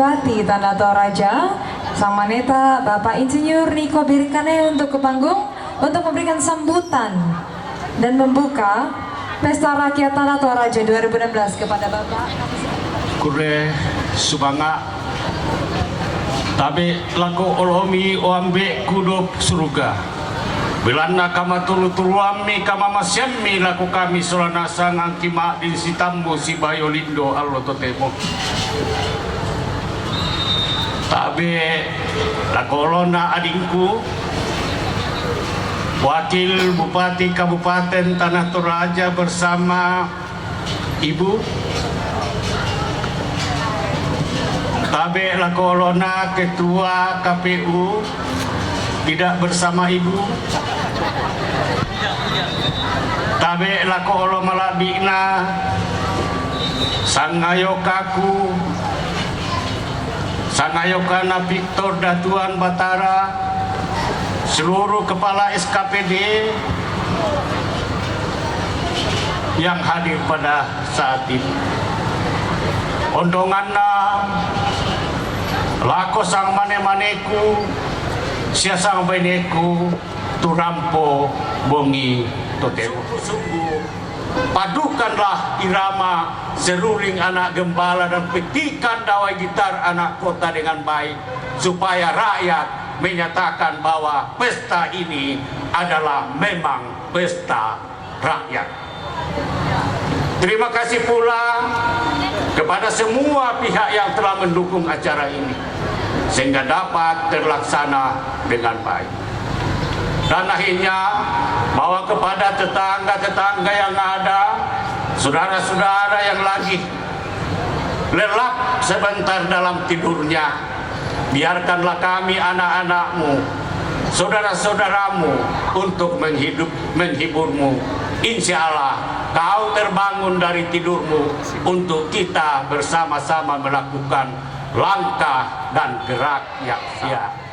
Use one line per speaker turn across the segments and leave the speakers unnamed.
Bupati Tanah Toraja Sang Maneta Bapak Insinyur Niko Birkane untuk ke panggung untuk memberikan sambutan dan membuka Pesta Rakyat Tanah Toraja 2016 kepada Bapak.
Kure subanga tabe laku olomi oambe kudo surga Bilana kama tulu-tuluami kama masyami laku kami solana sangang kima din si tambo si bayo lindo allo totemo tabe laku olona adingku Wakil Bupati Kabupaten Tanah Toraja bersama Ibu Tabe laku olona Ketua KPU tidak bersama Ibu Tabe laku olo malabina Sangayokaku Sangayokana Victor Datuan Batara seluruh kepala SKPD yang hadir pada saat ini ondonganna lako sang mane-maneku siasang beneku turampo bongi totemo sungguh padukanlah irama seruling anak gembala dan petikan dawai gitar anak kota dengan baik supaya rakyat menyatakan bahwa pesta ini adalah memang pesta rakyat. Terima kasih pula kepada semua pihak yang telah mendukung acara ini sehingga dapat terlaksana dengan baik. Dan akhirnya bahwa kepada tetangga-tetangga yang ada, saudara-saudara yang lagi lelap sebentar dalam tidurnya, biarkanlah kami anak-anakmu, saudara-saudaramu untuk menghiburmu. Insya Allah kau terbangun dari tidurmu untuk kita bersama-sama melakukan langkah dan gerak yang siap.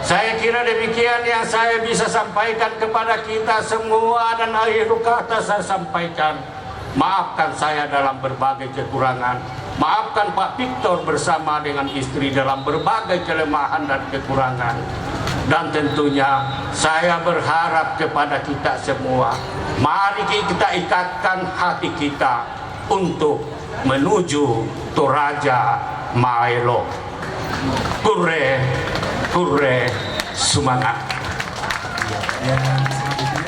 Saya kira demikian yang saya bisa sampaikan kepada kita semua dan akhir kata saya sampaikan. Maafkan saya dalam berbagai kekurangan. Maafkan Pak Victor bersama dengan istri dalam berbagai kelemahan dan kekurangan. Dan tentunya saya berharap kepada kita semua, mari kita ikatkan hati kita untuk menuju Toraja Maelo. Kure, kure, semangat.
Dan selanjutnya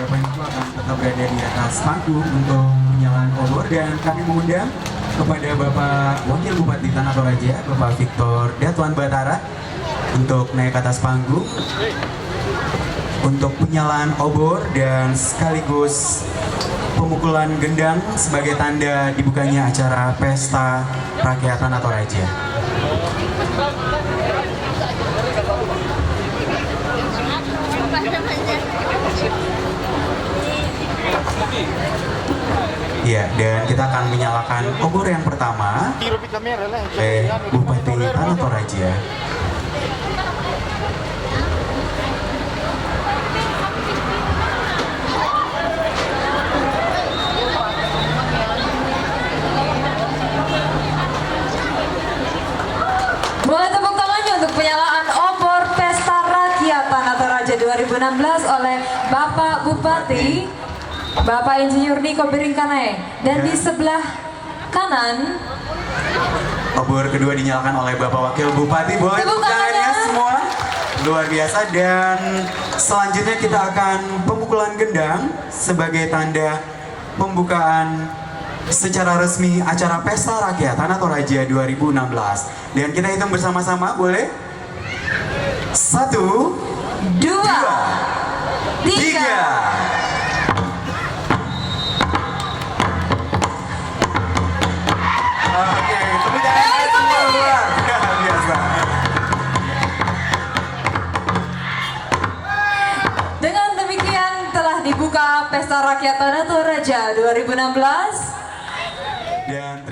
Bapak Ibu akan tetap berada di atas panggung untuk menyalakan obor dan kami mengundang kepada Bapak Wakil Bupati Tanah Toraja, Bapak Victor Datuan Batara untuk naik ke atas panggung untuk penyalaan obor dan sekaligus pemukulan gendang sebagai tanda dibukanya acara Pesta Rakyat Tanah Toraja. Ya, dan kita akan menyalakan obor yang pertama Bupati Tanah Toraja.
Boleh tepuk tangannya untuk penyalaan obor Pesta Rakyat Tanah Toraja 2016 oleh Bapak Bupati Bapak Insinyur Niko Birkane. Dan di sebelah kanan
Obor kedua dinyalakan oleh Bapak Wakil Bupati. Boleh tepuk tangannya semua. Luar biasa. Dan selanjutnya kita akan pemukulan gendang sebagai tanda pembukaan secara resmi acara Pesta Rakyat Tanah Toraja 2016. Dan kita hitung bersama-sama, boleh? 1, 2, 3. Oke, tepuk tangan semua luar biasa.
Dengan demikian telah dibuka Pesta Rakyat Tanah Toraja 2016.
Dan